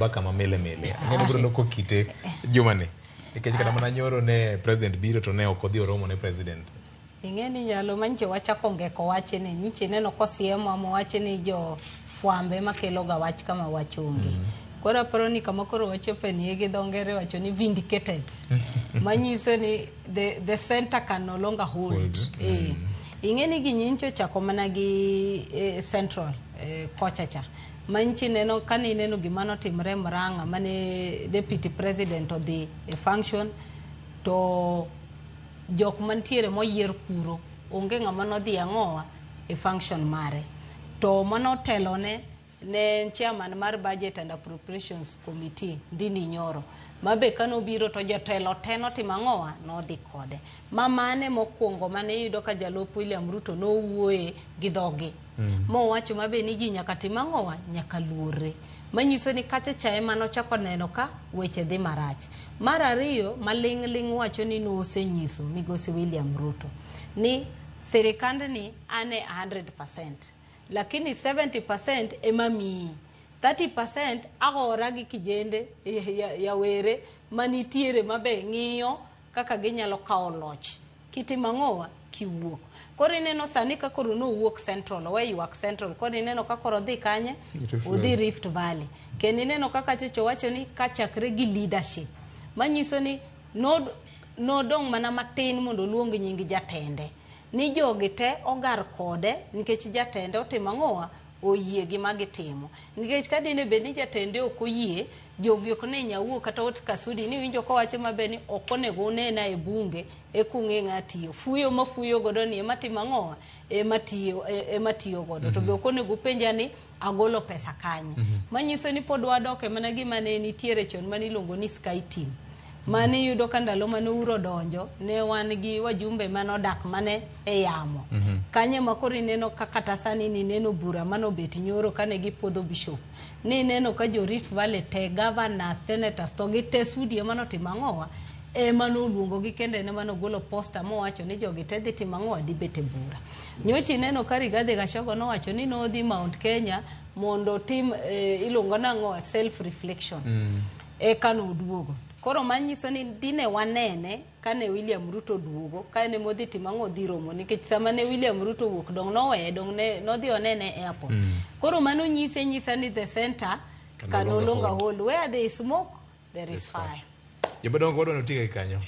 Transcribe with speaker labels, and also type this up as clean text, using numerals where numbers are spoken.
Speaker 1: baka mamele ng'eni bro loko kite jumani nikech kata mana nyoro ne president biro to ne okodhi oromo ne president
Speaker 2: ing'eni nyalo manche wachako ngeko wache ni nyiche neno kosiemo ama wache ni jo fwambe makelo ga wach kama wachungi kora paro ni kama koro wachope ni gi dongere wacho ni vindicated manyiso ni the center can no longer hold. Ing'eni gi nyincho chako mana gi central kochacha manchi neno kani neno gimano timre Murang'a mane deputy president of the function to jok mantiere moyier kuro onge ng'ama nodhi ang'owa e function mare to mano telone ne chairman mar budget and appropriations committee Ndini Nyoro mabe kano biro to jotelo teno timang'owa nodhi kode mamane mokwongo mane yudo ka jalup William Ruto no wuoye gi dhogi mo wacho mabe ni ji nyaka timang'owa nyaka luore manyiso ni kacha chae mano chako neno ka weche dhi marach. Mar ariyo maling' wacho ni no osenyiso migosi William Ruto ni serikand ni ane 100% lakini 70% emamiyi 30% agora gi kijende ya were manitiere mabe ng'iyo kaka ginyalo kawo loch kitimang'owa kiwuok koro ineno sani ka koro no wuok central we yuak central koro ineno ka koro dhi kanye udhi Rift Valley kendo ineno kaka checho wacho ni kachakre gi leadership manyiso ni no dong mana matin mondo luong nying jatende ni jogi te ogar kode nikech jatende otimang'owa oyie gi magitimo nikech kadine bed ni jatende ok oyie jogi ok ne nyawuo kata ot Kasudi ni winjo ko wacho mabe ni ok onego unena e bunge e kung'e ng'atiyo fuyo mafuyo godo ni matimang'owa matiyo godo to be ok onego penja ni agolo pesa kanye manyiso ni pod wadoke mana gima ne nitiere chon maniluongo ni Sky Team mane yudo ka ndalo mane uro donjo ne wan gi wajumbe manodak mane e yamo kanye makori neno ka kata sani ni neno bura manobet nyoro kane gipodho bishop ni neno ka jo Rift Valley te governor senators to gi te Sudi mano timang'owa mano luongo gi kende ne mano golo posta mo wacho ni jogi te dhi timang'owa dhi bete bura nyochi neno ka Rigathi Gachagua no wacho ni no dhi Mount Kenya mondo tim ilongo nang'o self reflection kano duogo koro manyiso ni dine wanene kane William Ruto duogo kane modhi timang'o dhi romo nikech sama ne William Ruto wuok dong noweye dong ne nodhi onene airport koro mano nyisa ni the center can no longer hold where there is smoke there is fire.
Speaker 1: Jobadongo wadwa notiga kanyo